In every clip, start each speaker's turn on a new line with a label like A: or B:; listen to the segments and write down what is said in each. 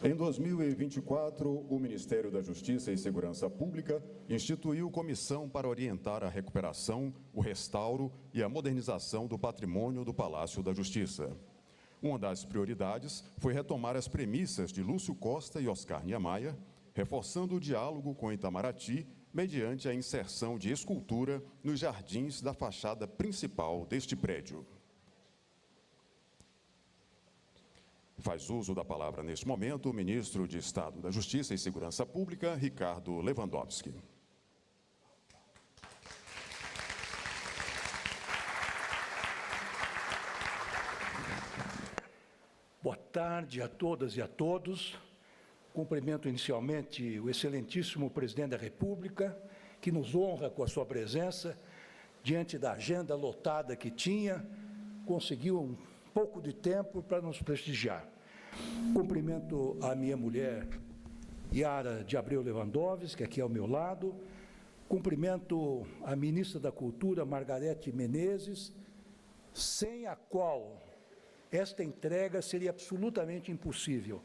A: Em 2024, o Ministério da Justiça e Segurança Pública instituiu comissão para orientar a recuperação, o restauro e a modernização do patrimônio do Palácio da Justiça. Uma das prioridades foi retomar as premissas de Lúcio Costa e Oscar Niemeyer, reforçando o diálogo com Itamaraty mediante a inserção de escultura nos jardins da fachada principal deste prédio. Faz uso da palavra neste momento o ministro de Estado da Justiça e Segurança Pública, Ricardo Lewandowski.
B: Boa tarde a todas e a todos. Cumprimento inicialmente o excelentíssimo presidente da República, que nos honra com a sua presença, diante da agenda lotada que tinha, conseguiu um pouco de tempo para nos prestigiar. Cumprimento a minha mulher, Yara de Abreu Lewandowski, que aqui ao meu lado. Cumprimento a ministra da Cultura, Margarete Menezes, sem a qual esta entrega seria absolutamente impossível.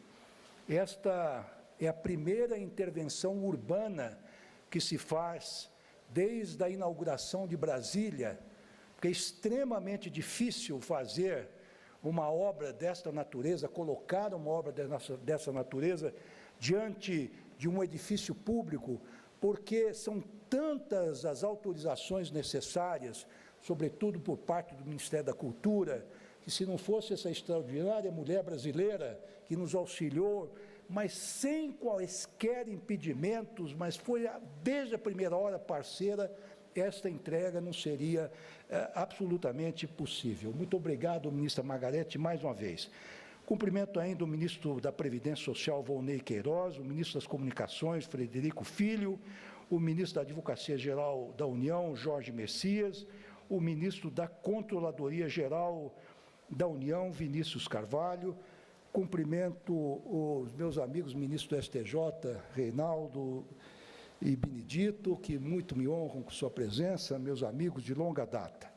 B: Esta é a primeira intervenção urbana que se faz desde a inauguração de Brasília, porque é extremamente difícil fazer uma obra desta natureza, colocar uma obra dessa natureza diante de um edifício público, porque são tantas as autorizações necessárias, sobretudo por parte do Ministério da Cultura, que se não fosse essa extraordinária mulher brasileira que nos auxiliou, mas sem quaisquer impedimentos, mas foi desde a primeira hora parceira, esta entrega não seria absolutamente possível. Muito obrigado, ministra Margarete, mais uma vez. Cumprimento ainda o ministro da Previdência Social, Volney Queiroz, o ministro das Comunicações, Frederico Filho, o ministro da Advocacia Geral da União, Jorge Messias, o ministro da Controladoria Geral da União, Vinícius Carvalho. Cumprimento os meus amigos ministros do STJ, Reinaldo e Benedito, que muito me honram com sua presença, meus amigos de longa data.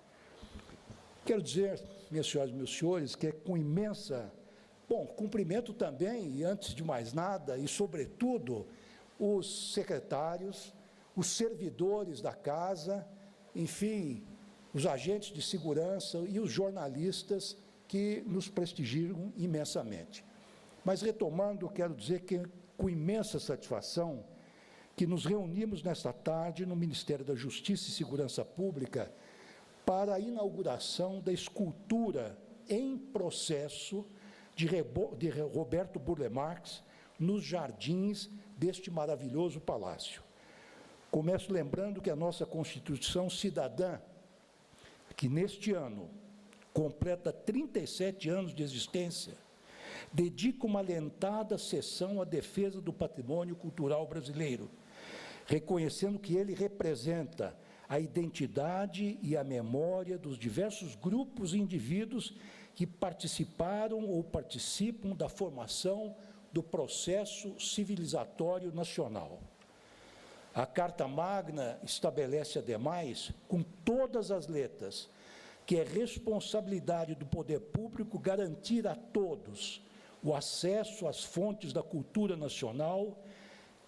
B: Quero dizer, minhas senhoras e meus senhores, que é com imensa... Bom, cumprimento também, e antes de mais nada, e sobretudo, os secretários, os servidores da casa, enfim, os agentes de segurança e os jornalistas que nos prestigiam imensamente. Mas, retomando, quero dizer que, com imensa satisfação, que nos reunimos nesta tarde no Ministério da Justiça e Segurança Pública para a inauguração da escultura em processo de Roberto Burle Marx nos jardins deste maravilhoso palácio. Começo lembrando que a nossa Constituição Cidadã, que neste ano completa 37 anos de existência, dedica uma alentada sessão à defesa do patrimônio cultural brasileiro, reconhecendo que ele representa a identidade e a memória dos diversos grupos e indivíduos que participaram ou participam da formação do processo civilizatório nacional. A Carta Magna estabelece, ademais, com todas as letras, que é responsabilidade do poder público garantir a todos o acesso às fontes da cultura nacional,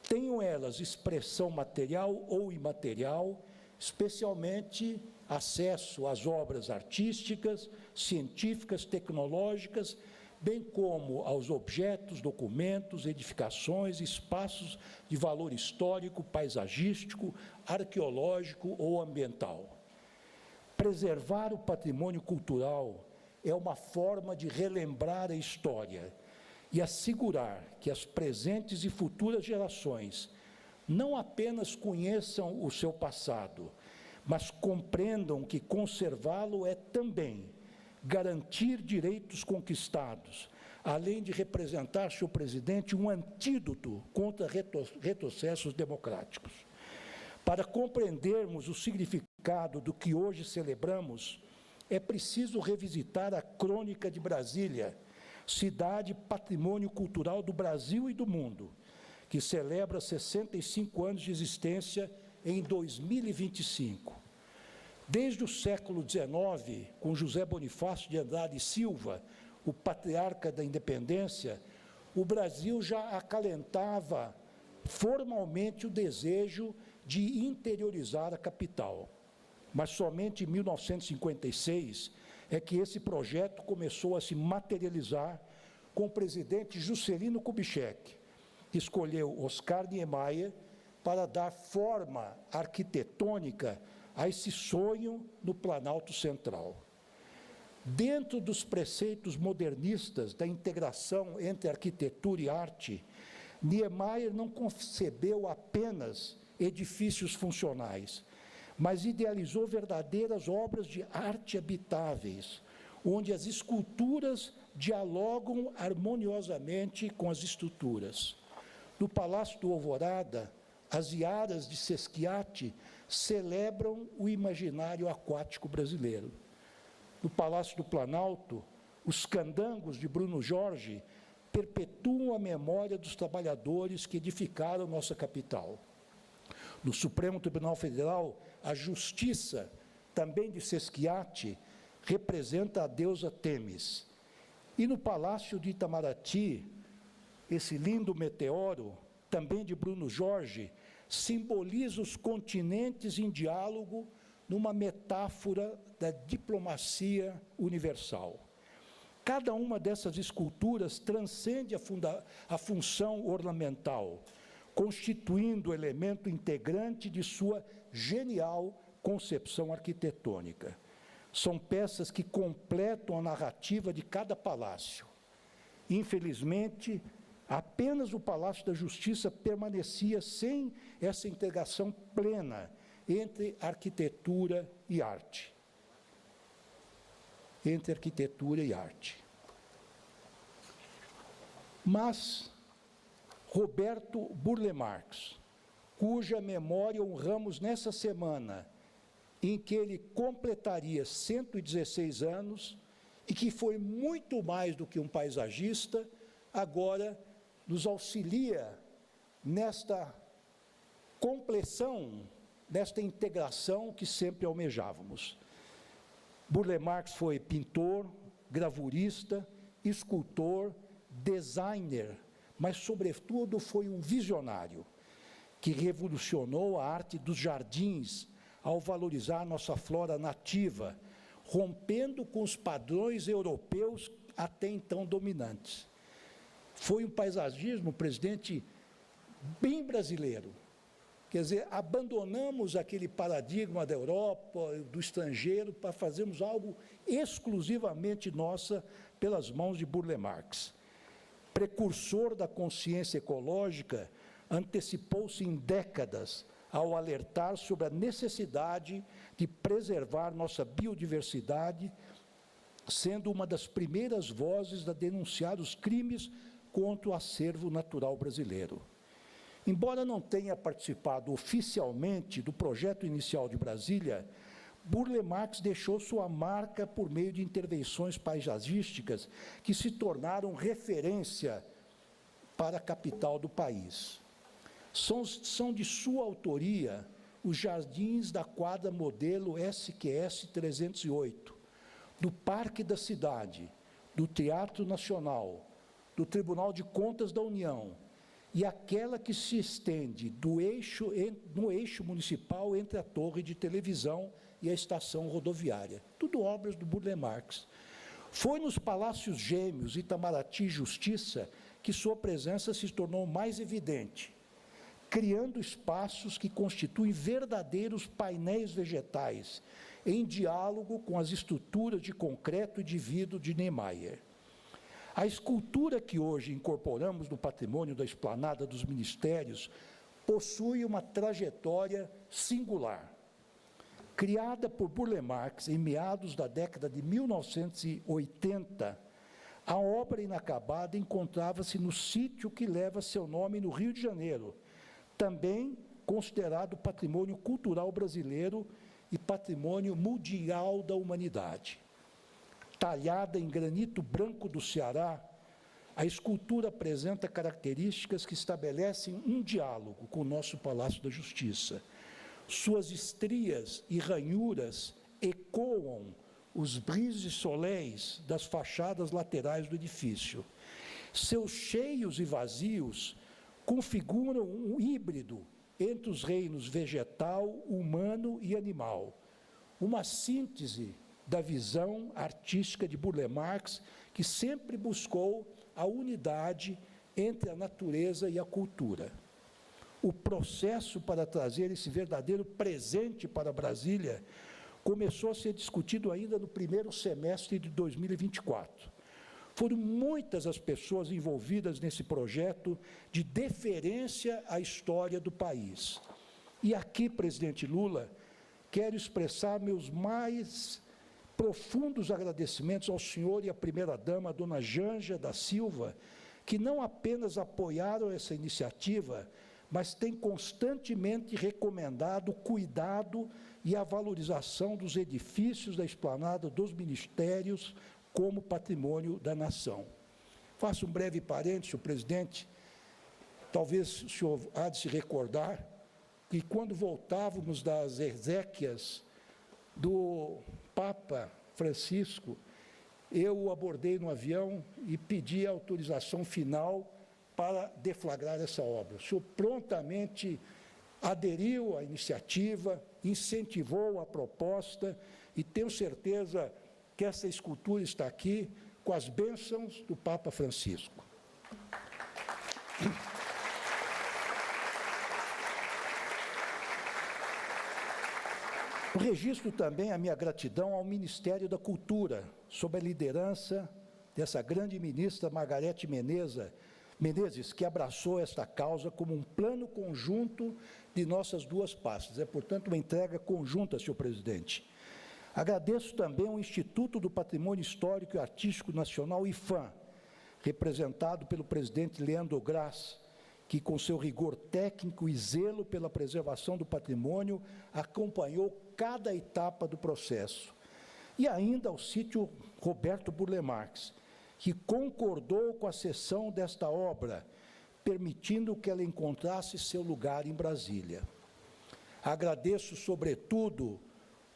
B: tenham elas expressão material ou imaterial, especialmente acesso às obras artísticas, científicas, tecnológicas, bem como aos objetos, documentos, edificações, espaços de valor histórico, paisagístico, arqueológico ou ambiental. Preservar o patrimônio cultural é uma forma de relembrar a história e assegurar que as presentes e futuras gerações não apenas conheçam o seu passado, mas compreendam que conservá-lo é também garantir direitos conquistados, além de representar, senhor presidente, um antídoto contra retrocessos democráticos. Para compreendermos o significado do que hoje celebramos, é preciso revisitar a Crônica de Brasília, cidade patrimônio cultural do Brasil e do mundo, que celebra 65 anos de existência em 2025. Desde o século XIX, com José Bonifácio de Andrade e Silva, o patriarca da independência, o Brasil já acalentava formalmente o desejo de interiorizar a capital. Mas somente em 1956 é que esse projeto começou a se materializar com o presidente Juscelino Kubitschek, que escolheu Oscar Niemeyer para dar forma arquitetônica a esse sonho no Planalto Central. Dentro dos preceitos modernistas da integração entre arquitetura e arte, Niemeyer não concebeu apenas edifícios funcionais, mas idealizou verdadeiras obras de arte habitáveis, onde as esculturas dialogam harmoniosamente com as estruturas. No Palácio do Alvorada, as iaras de Sesquiate celebram o imaginário aquático brasileiro. No Palácio do Planalto, os candangos de Bruno Jorge perpetuam a memória dos trabalhadores que edificaram nossa capital. No Supremo Tribunal Federal, a justiça, também de Sesquiate, representa a deusa Temis. E no Palácio de Itamaraty, esse lindo meteoro, também de Bruno Jorge, simboliza os continentes em diálogo numa metáfora da diplomacia universal. Cada uma dessas esculturas transcende a função ornamental, constituindo o elemento integrante de sua genial concepção arquitetônica. São peças que completam a narrativa de cada palácio. Infelizmente, apenas o Palácio da Justiça permanecia sem essa integração plena entre arquitetura e arte. Mas Roberto Burle Marx, cuja memória honramos nessa semana, em que ele completaria 116 anos, e que foi muito mais do que um paisagista, agora nos auxilia nesta compleção, nesta integração que sempre almejávamos. Burle Marx foi pintor, gravurista, escultor, designer, mas, sobretudo, foi um visionário que revolucionou a arte dos jardins ao valorizar nossa flora nativa, rompendo com os padrões europeus até então dominantes. Foi um paisagismo, presidente, bem brasileiro. Quer dizer, abandonamos aquele paradigma da Europa, do estrangeiro, para fazermos algo exclusivamente nossa pelas mãos de Burle Marx. Precursor da consciência ecológica, antecipou-se em décadas ao alertar sobre a necessidade de preservar nossa biodiversidade, sendo uma das primeiras vozes a denunciar os crimes contra o acervo natural brasileiro. Embora não tenha participado oficialmente do projeto inicial de Brasília, Burle Marx deixou sua marca por meio de intervenções paisagísticas que se tornaram referência para a capital do país. São de sua autoria os jardins da quadra modelo SQS 308, do Parque da Cidade, do Teatro Nacional, do Tribunal de Contas da União, e aquela que se estende no eixo municipal entre a torre de televisão e a estação rodoviária. Tudo obras do Burle Marx. Foi nos Palácios Gêmeos, Itamaraty e Justiça, que sua presença se tornou mais evidente, criando espaços que constituem verdadeiros painéis vegetais, em diálogo com as estruturas de concreto e de vidro de Niemeyer. A escultura que hoje incorporamos no patrimônio da Esplanada dos Ministérios possui uma trajetória singular. Criada por Burle Marx em meados da década de 1980, a obra inacabada encontrava-se no sítio que leva seu nome no Rio de Janeiro, também considerado patrimônio cultural brasileiro e patrimônio mundial da humanidade. Talhada em granito branco do Ceará, a escultura apresenta características que estabelecem um diálogo com o nosso Palácio da Justiça. Suas estrias e ranhuras ecoam os brise soleils das fachadas laterais do edifício. Seus cheios e vazios configuram um híbrido entre os reinos vegetal, humano e animal, uma síntese da visão artística de Burle Marx, que sempre buscou a unidade entre a natureza e a cultura. O processo para trazer esse verdadeiro presente para Brasília começou a ser discutido ainda no primeiro semestre de 2024. Foram muitas as pessoas envolvidas nesse projeto de deferência à história do país. E aqui, presidente Lula, quero expressar meus mais profundos agradecimentos ao senhor e à primeira-dama, a dona Janja da Silva, que não apenas apoiaram essa iniciativa, mas têm constantemente recomendado o cuidado e a valorização dos edifícios da esplanada dos ministérios como patrimônio da nação. Faço um breve parênteses, senhor presidente. Talvez o senhor há de se recordar que, quando voltávamos das exéquias do Papa Francisco, eu o abordei no avião e pedi a autorização final para deflagrar essa obra. O senhor prontamente aderiu à iniciativa, incentivou a proposta e tenho certeza que essa escultura está aqui com as bênçãos do Papa Francisco. Registro também a minha gratidão ao Ministério da Cultura, sob a liderança dessa grande ministra Margarete Menezes, que abraçou esta causa como um plano conjunto de nossas duas pastas. É, portanto, uma entrega conjunta, senhor presidente. Agradeço também ao Instituto do Patrimônio Histórico e Artístico Nacional, IFAM, representado pelo presidente Leandro Graz, que, com seu rigor técnico e zelo pela preservação do patrimônio, acompanhou cada etapa do processo. E ainda ao sítio Roberto Burle Marx, que concordou com a cessão desta obra, permitindo que ela encontrasse seu lugar em Brasília. Agradeço, sobretudo,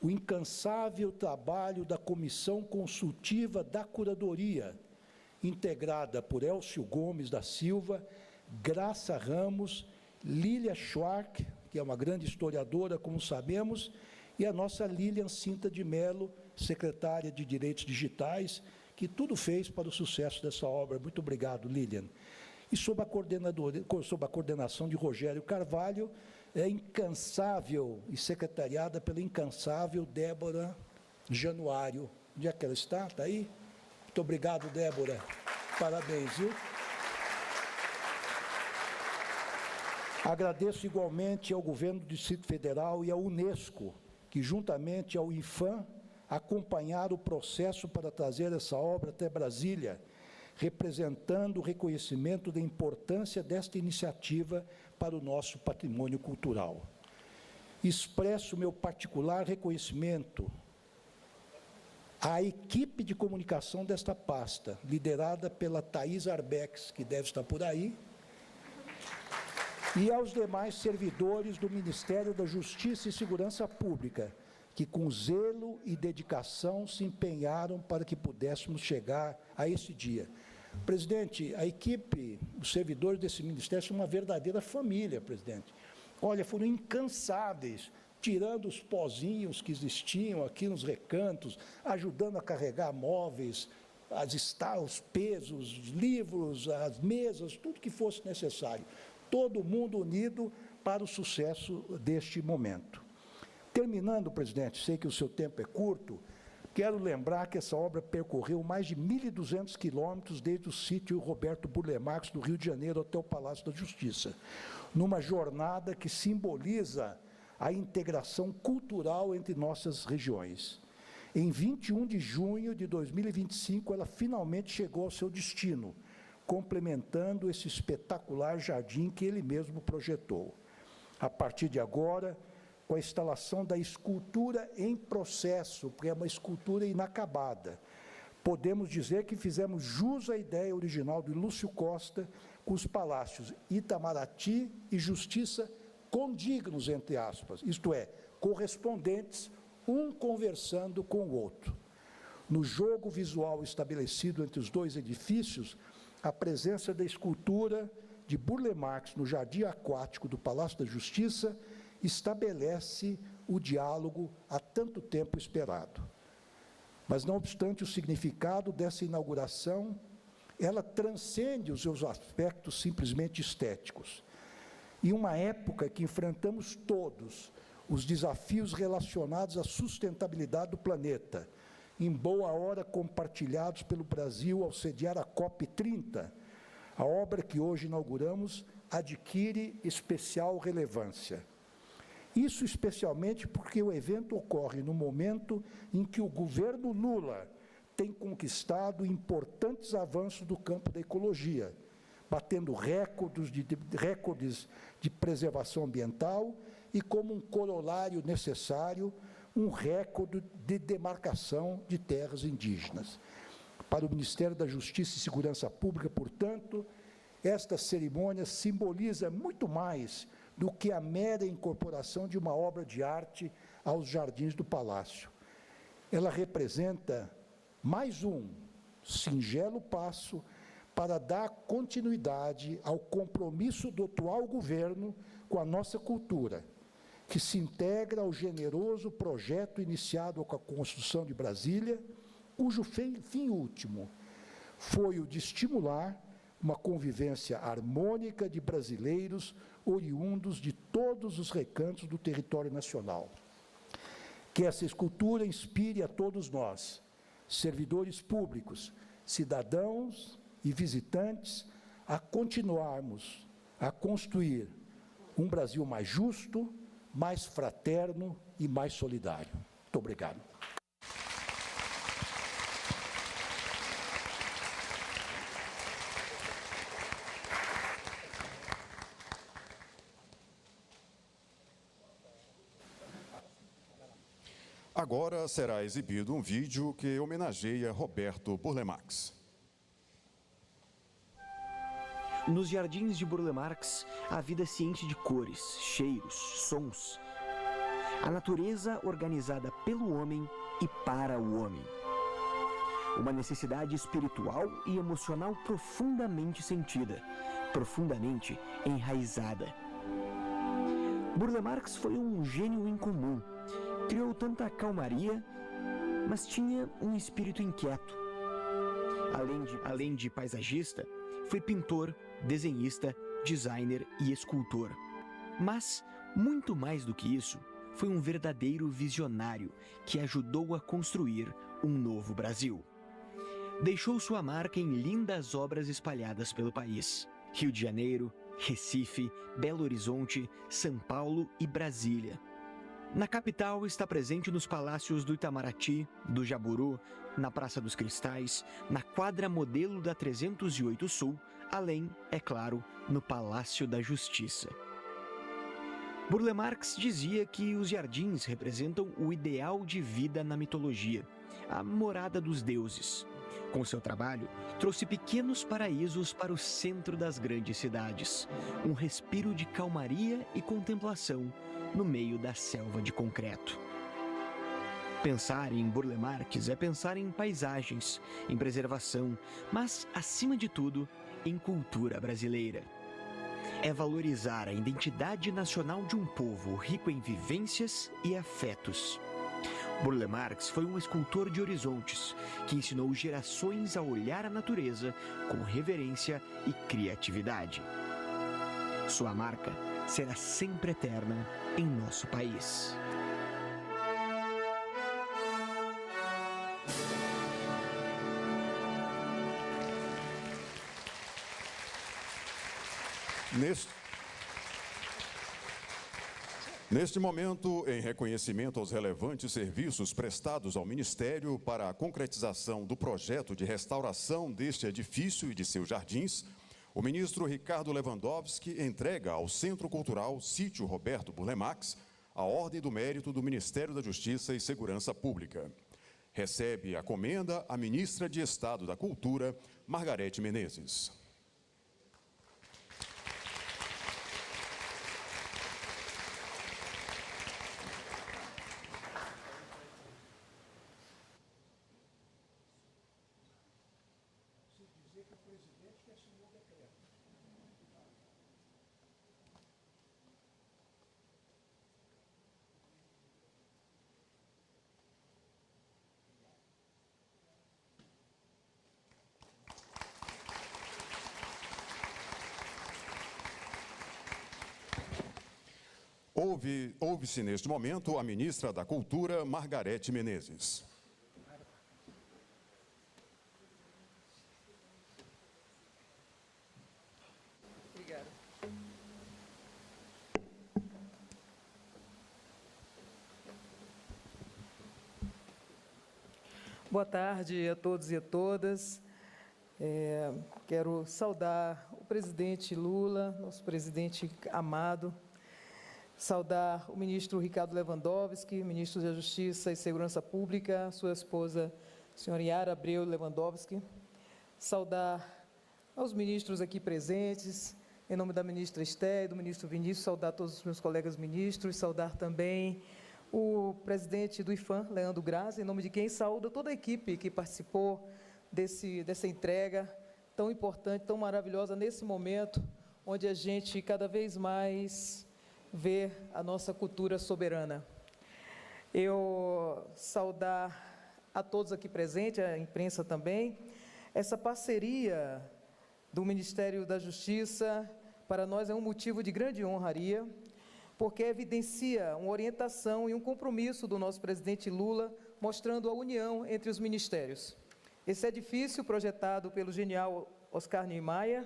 B: o incansável trabalho da Comissão Consultiva da Curadoria, integrada por Elcio Gomes da Silva, Graça Ramos, Lília Schwark, que é uma grande historiadora, como sabemos, e a nossa Lilian Cinta de Mello, secretária de Direitos Digitais, que tudo fez para o sucesso dessa obra. Muito obrigado, Lilian. E sob a coordenação de Rogério Carvalho, é incansável e secretariada pela incansável Débora Januário. Onde é que ela está? Está aí? Muito obrigado, Débora. Parabéns, viu? Agradeço igualmente ao Governo do Distrito Federal e à Unesco, que, juntamente ao IFAM, acompanharam o processo para trazer essa obra até Brasília, representando o reconhecimento da importância desta iniciativa para o nosso patrimônio cultural. Expresso meu particular reconhecimento à equipe de comunicação desta pasta, liderada pela Thais Arbex, que deve estar por aí, e aos demais servidores do Ministério da Justiça e Segurança Pública, que com zelo e dedicação se empenharam para que pudéssemos chegar a esse dia. Presidente, a equipe, os servidores desse ministério são uma verdadeira família, presidente. Olha, foram incansáveis, tirando os pozinhos que existiam aqui nos recantos, ajudando a carregar móveis, os pesos, os livros, as mesas, tudo que fosse necessário. Todo mundo unido para o sucesso deste momento. Terminando, presidente, sei que o seu tempo é curto, quero lembrar que essa obra percorreu mais de 1.200 quilômetros desde o sítio Roberto Burle Marx, do Rio de Janeiro, até o Palácio da Justiça, numa jornada que simboliza a integração cultural entre nossas regiões. Em 21 de junho de 2025, ela finalmente chegou ao seu destino, complementando esse espetacular jardim que ele mesmo projetou. A partir de agora, com a instalação da escultura em processo, porque é uma escultura inacabada, podemos dizer que fizemos jus à ideia original de Lúcio Costa, com os palácios Itamaraty e Justiça condignos, entre aspas, isto é, correspondentes, um conversando com o outro. No jogo visual estabelecido entre os dois edifícios, a presença da escultura de Burle Marx no jardim aquático do Palácio da Justiça estabelece o diálogo há tanto tempo esperado. Mas, não obstante o significado dessa inauguração, ela transcende os seus aspectos simplesmente estéticos. Em uma época que enfrentamos todos os desafios relacionados à sustentabilidade do planeta, em boa hora compartilhados pelo Brasil ao sediar a COP30, a obra que hoje inauguramos adquire especial relevância. Isso especialmente porque o evento ocorre no momento em que o governo Lula tem conquistado importantes avanços do campo da ecologia, batendo recordes de preservação ambiental e, como um corolário necessário, um recorde de demarcação de terras indígenas. Para o Ministério da Justiça e Segurança Pública, portanto, esta cerimônia simboliza muito mais do que a mera incorporação de uma obra de arte aos jardins do Palácio. Ela representa mais um singelo passo para dar continuidade ao compromisso do atual governo com a nossa cultura, que se integra ao generoso projeto iniciado com a construção de Brasília, cujo fim último foi o de estimular uma convivência harmônica de brasileiros oriundos de todos os recantos do território nacional. Que essa escultura inspire a todos nós, servidores públicos, cidadãos e visitantes, a continuarmos a construir um Brasil mais justo, mais fraterno e mais solidário. Muito obrigado.
A: Agora será exibido um vídeo que homenageia Roberto Burle Marx.
C: Nos jardins de Burle Marx, a vida se enche de cores, cheiros, sons. A natureza organizada pelo homem e para o homem. Uma necessidade espiritual e emocional profundamente sentida, profundamente enraizada. Burle Marx foi um gênio incomum. Criou tanta calmaria, mas tinha um espírito inquieto. Além de paisagista, foi pintor, desenhista, designer e escultor. Mas, muito mais do que isso, foi um verdadeiro visionário que ajudou a construir um novo Brasil. Deixou sua marca em lindas obras espalhadas pelo país. Rio de Janeiro, Recife, Belo Horizonte, São Paulo e Brasília. Na capital, está presente nos palácios do Itamaraty, do Jaburu, na Praça dos Cristais, na quadra modelo da 308 Sul, além, é claro, no Palácio da Justiça. Burle Marx dizia que os jardins representam o ideal de vida na mitologia, a morada dos deuses. Com seu trabalho, trouxe pequenos paraísos para o centro das grandes cidades, um respiro de calmaria e contemplação no meio da selva de concreto. Pensar em Burle Marx é pensar em paisagens, em preservação, mas, acima de tudo, em cultura brasileira. É valorizar a identidade nacional de um povo rico em vivências e afetos. Burle Marx foi um escultor de horizontes que ensinou gerações a olhar a natureza com reverência e criatividade. Sua marca será sempre eterna em nosso país.
A: Neste momento, em reconhecimento aos relevantes serviços prestados ao Ministério para a concretização do projeto de restauração deste edifício e de seus jardins, o ministro Ricardo Lewandowski entrega ao Centro Cultural Sítio Roberto Burle Marx a Ordem do Mérito do Ministério da Justiça e Segurança Pública. Recebe a comenda a ministra de Estado da Cultura, Margarete Menezes.
B: Dizer que o presidente quer
A: Ouve-se neste momento a ministra da Cultura, Margarete Menezes.
D: Obrigada. Boa tarde a todos e a todas. Quero saudar o presidente Lula, nosso presidente amado, saudar o ministro Ricardo Lewandowski, ministro da Justiça e Segurança Pública, sua esposa, senhora Yara Abreu Lewandowski, saudar aos ministros aqui presentes, em nome da ministra Esté e do ministro Vinícius, saudar todos os meus colegas ministros, saudar também o presidente do IFAM, Leandro Graça, em nome de quem saúdo toda a equipe que participou dessa entrega tão importante, tão maravilhosa, nesse momento, onde a gente cada vez mais vê a nossa cultura soberana. Eu saudar a todos aqui presentes, a imprensa também, essa parceria do Ministério da Justiça, para nós é um motivo de grande honraria, porque evidencia uma orientação e um compromisso do nosso presidente Lula, mostrando a união entre os ministérios. Esse edifício, projetado pelo genial Oscar Niemeyer,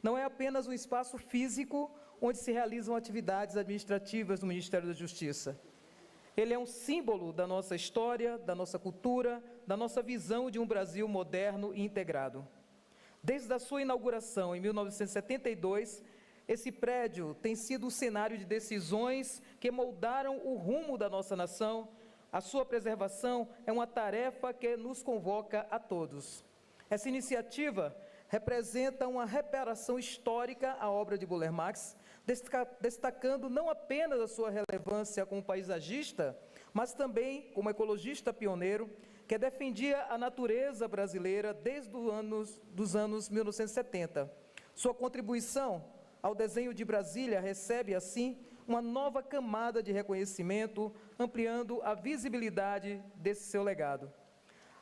D: não é apenas um espaço físico onde se realizam atividades administrativas do Ministério da Justiça. Ele é um símbolo da nossa história, da nossa cultura, da nossa visão de um Brasil moderno e integrado. Desde a sua inauguração, em 1972, esse prédio tem sido o cenário de decisões que moldaram o rumo da nossa nação. A sua preservação é uma tarefa que nos convoca a todos. Essa iniciativa representa uma reparação histórica à obra de Burle Marx, destacando não apenas a sua relevância como paisagista, mas também como ecologista pioneiro, que defendia a natureza brasileira desde os anos 1970. Sua contribuição ao desenho de Brasília recebe, assim, uma nova camada de reconhecimento, ampliando a visibilidade desse seu legado.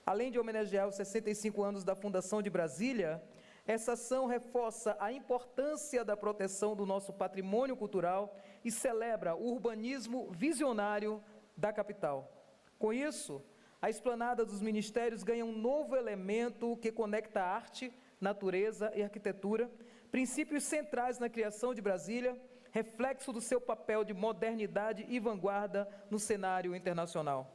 D: Além de homenagear os 65 anos da fundação de Brasília, essa ação reforça a importância da proteção do nosso patrimônio cultural e celebra o urbanismo visionário da capital. Com isso, a esplanada dos ministérios ganha um novo elemento que conecta arte, natureza e arquitetura, princípios centrais na criação de Brasília, reflexo do seu papel de modernidade e vanguarda no cenário internacional.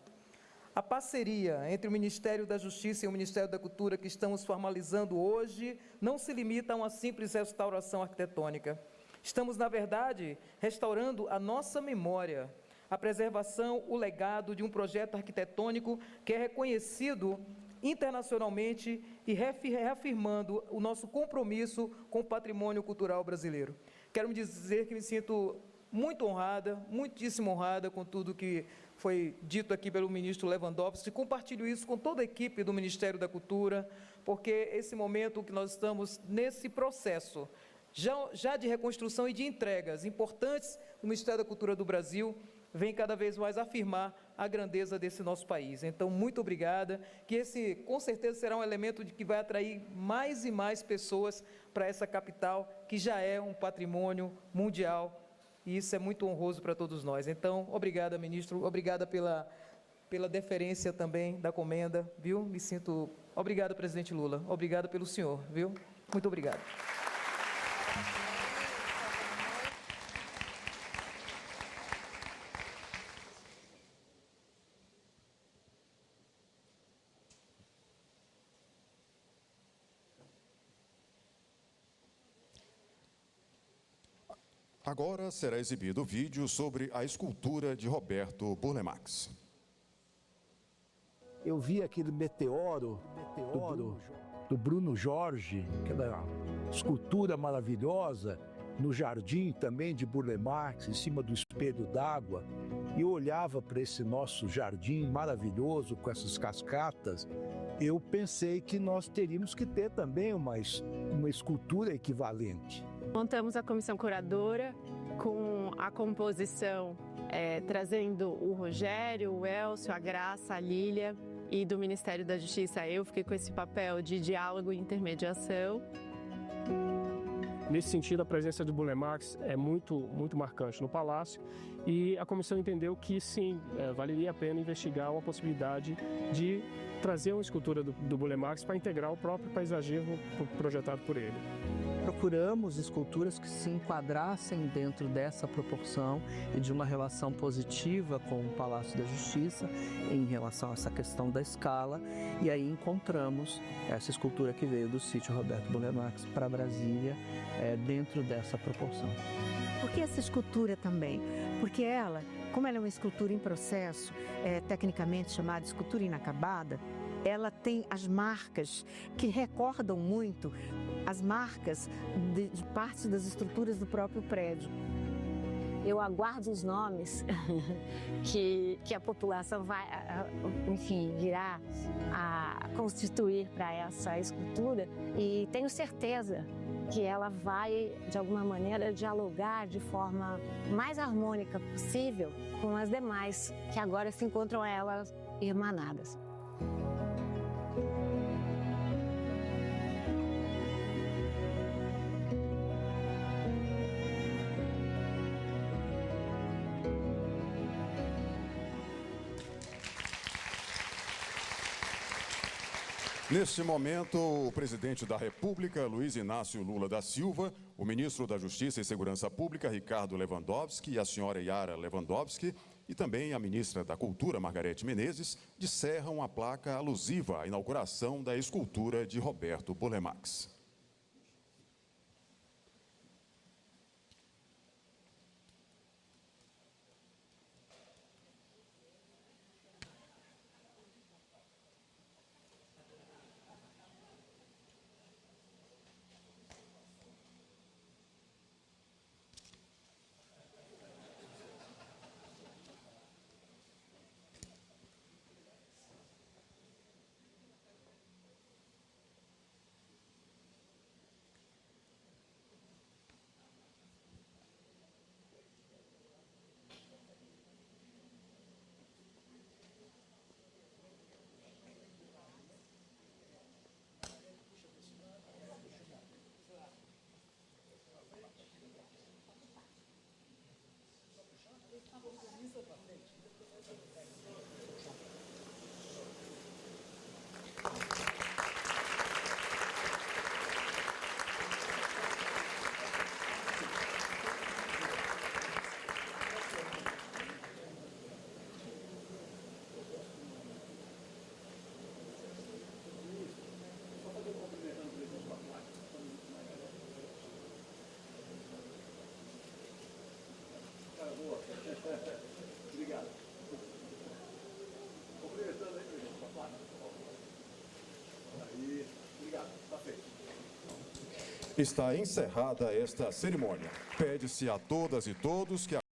D: A parceria entre o Ministério da Justiça e o Ministério da Cultura que estamos formalizando hoje não se limita a uma simples restauração arquitetônica. Estamos, na verdade, restaurando a nossa memória, a preservação, o legado de um projeto arquitetônico que é reconhecido internacionalmente e reafirmando o nosso compromisso com o patrimônio cultural brasileiro. Quero me dizer que me sinto muito honrada, muitíssimo honrada com tudo que foi dito aqui pelo ministro Lewandowski, e compartilho isso com toda a equipe do Ministério da Cultura, porque esse momento que nós estamos nesse processo, já de reconstrução e de entregas importantes do Ministério da Cultura do Brasil, vem cada vez mais afirmar a grandeza desse nosso país. Então, muito obrigada, que esse, com certeza, será um elemento que vai atrair mais e mais pessoas para essa capital, que já é um patrimônio mundial, e isso é muito honroso para todos nós. Então, obrigada, ministro, obrigada pela deferência também da comenda, viu? Me sinto... Obrigado, presidente Lula, obrigado pelo senhor, viu? Muito obrigado.
A: Agora será exibido o vídeo sobre a escultura de Roberto Burle Marx.
E: Eu vi aquele meteoro do Bruno Jorge, aquela escultura maravilhosa, no jardim também de Burle Marx, em cima do espelho d'água, e eu olhava para esse nosso jardim maravilhoso, com essas cascatas. Eu pensei que nós teríamos que ter também uma escultura equivalente.
F: Montamos a comissão curadora com a composição trazendo o Rogério, o Elcio, a Graça, a Lília, e do Ministério da Justiça eu fiquei com esse papel de diálogo e intermediação.
G: Nesse sentido, a presença do Burle Marx é muito marcante no Palácio e a comissão entendeu que sim, valeria a pena investigar uma possibilidade de trazer uma escultura do Burle Marx para integrar o próprio paisagismo projetado por ele.
H: Procuramos esculturas que se enquadrassem dentro dessa proporção e de uma relação positiva com o Palácio da Justiça em relação a essa questão da escala, e aí encontramos essa escultura que veio do sítio Roberto Burle Marx para Brasília dentro dessa proporção.
I: Por que essa escultura também? Porque ela, como ela é uma escultura em processo, tecnicamente chamada escultura inacabada, ela tem as marcas que recordam muito as marcas de partes das estruturas do próprio prédio.
J: Eu aguardo os nomes que a população vai, enfim, virá a constituir para essa escultura, e tenho certeza que ela vai, de alguma maneira, dialogar de forma mais harmônica possível com as demais, que agora se encontram elas irmanadas.
A: Neste momento, o presidente da República, Luiz Inácio Lula da Silva, o ministro da Justiça e Segurança Pública, Ricardo Lewandowski, e a senhora Yara Lewandowski, e também a ministra da Cultura, Margarete Menezes, descerram a placa alusiva à inauguração da escultura de Roberto Burle Marx. Obrigado. Cumprimentando aí, aí, obrigado, está feito. Está encerrada esta cerimônia. Pede-se a todas e todos que